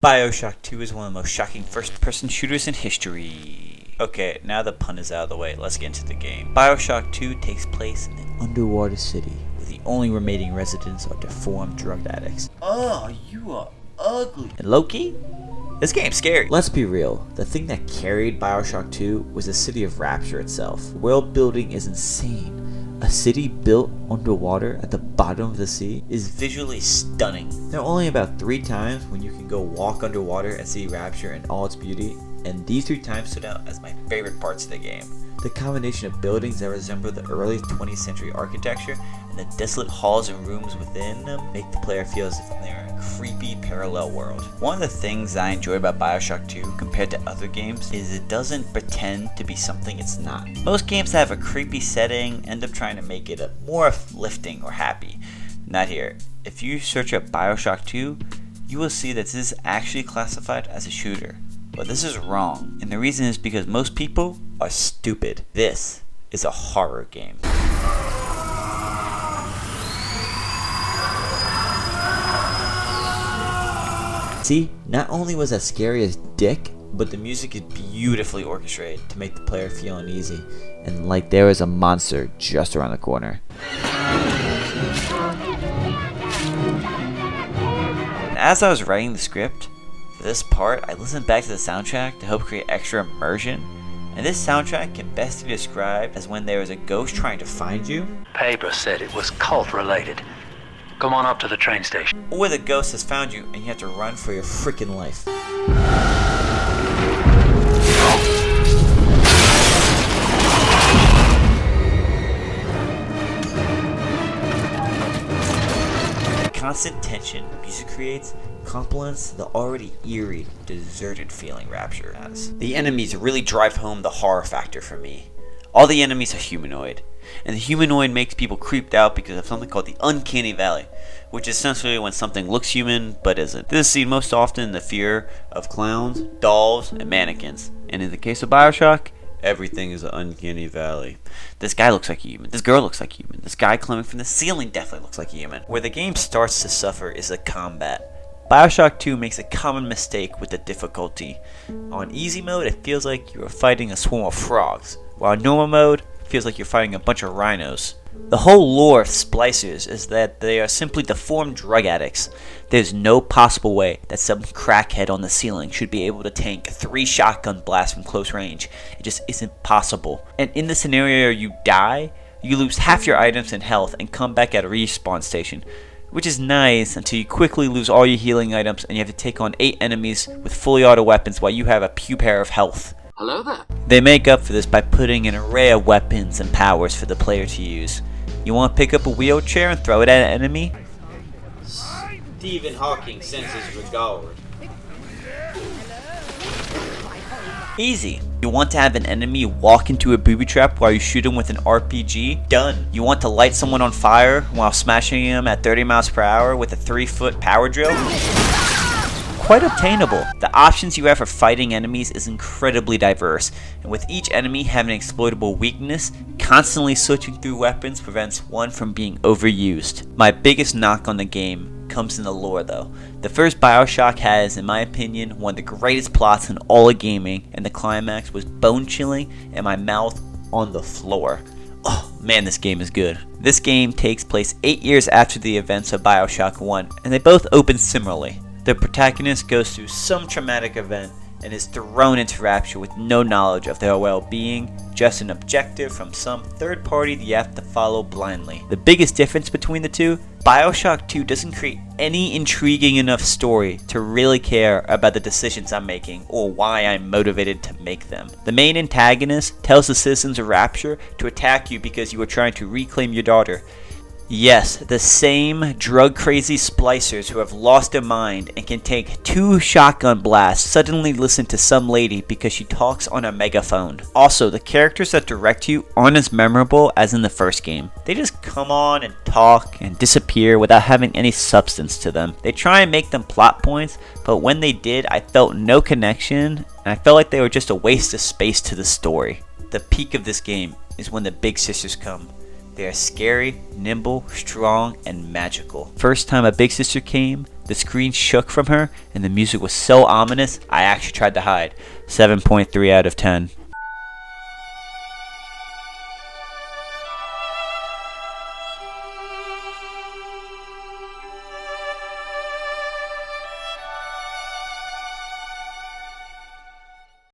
Bioshock 2 is one of the most shocking first-person shooters in history. Okay, now the pun is out of the way, let's get into the game. Bioshock 2 takes place in an underwater city, where the only remaining residents are deformed drug addicts. Oh, you are ugly. And Loki? This game's scary. Let's be real, the thing that carried Bioshock 2 was the city of Rapture itself. World building is insane. A city built underwater at the bottom of the sea is visually stunning. There are only about 3 times when you can go walk underwater and see Rapture in all its beauty, and these 3 times stood out as my favorite parts of the game. The combination of buildings that resemble the early 20th century architecture and the desolate halls and rooms within them make the player feel as if they're in a creepy parallel world. One of the things I enjoy about Bioshock 2 compared to other games is it doesn't pretend to be something it's not. Most games that have a creepy setting end up trying to make it more uplifting or happy. Not here. If you search up Bioshock 2, you will see that this is actually classified as a shooter. But this is wrong, and the reason is because most people are stupid. This is a horror game. See, not only was that scary as dick, but the music is beautifully orchestrated to make the player feel uneasy, and like there is a monster just around the corner. And as I was writing the script, for this part, I listened back to the soundtrack to help create extra immersion, and this soundtrack can best be described as when there is a ghost trying to find you. Paper said it was cult related. Come on up to the train station. Or the ghost has found you and you have to run for your freaking life. The constant tension music creates complements the already eerie, deserted feeling Rapture has. The enemies really drive home the horror factor for me. All the enemies are humanoid, and the humanoid makes people creeped out because of something called the uncanny valley, which is essentially when something looks human but isn't. This is seen most often in the fear of clowns, dolls, and mannequins. And in the case of Bioshock, everything is an uncanny valley. This guy looks like a human. This girl looks like a human. This guy climbing from the ceiling definitely looks like a human. Where the game starts to suffer is the combat. Bioshock 2 makes a common mistake with the difficulty. On easy mode, it feels like you are fighting a swarm of frogs, while in normal mode, it feels like you're fighting a bunch of rhinos. The whole lore of splicers is that they are simply deformed drug addicts. There's no possible way that some crackhead on the ceiling should be able to tank 3 shotgun blasts from close range. It just isn't possible. And in the scenario you die, you lose half your items and health and come back at a respawn station, which is nice until you quickly lose all your healing items and you have to take on 8 enemies with fully auto weapons while you have a few pair of health. Hello there. They make up for this by putting an array of weapons and powers for the player to use. You want to pick up a wheelchair and throw it at an enemy? Stephen Hawking sends his regard. Easy. You want to have an enemy walk into a booby trap while you shoot him with an RPG? Done. You want to light someone on fire while smashing him at 30 miles per hour with a 3-foot power drill? Quite obtainable. The options you have for fighting enemies is incredibly diverse, and with each enemy having an exploitable weakness, constantly switching through weapons prevents one from being overused. My biggest knock on the game comes in the lore though. The first Bioshock has, in my opinion, one of the greatest plots in all of gaming, and the climax was bone-chilling and my mouth on the floor. Oh man, this game is good. This game takes place 8 years after the events of Bioshock 1, and they both open similarly. The protagonist goes through some traumatic event and is thrown into Rapture with no knowledge of their well-being, just an objective from some third party that you have to follow blindly. The biggest difference between the two, Bioshock 2 doesn't create any intriguing enough story to really care about the decisions I'm making or why I'm motivated to make them. The main antagonist tells the citizens of Rapture to attack you because you are trying to reclaim your daughter. Yes, the same drug-crazy splicers who have lost their mind and can take 2 shotgun blasts suddenly listen to some lady because she talks on a megaphone. Also, the characters that direct you aren't as memorable as in the first game. They just come on and talk and disappear without having any substance to them. They try and make them plot points, but when they did, I felt no connection, and I felt like they were just a waste of space to the story. The peak of this game is when the big sisters come. They are scary, nimble, strong, and magical. First time a big sister came, The screen shook from her, and the music was so ominous, I actually tried to hide. 7.3 out of 10.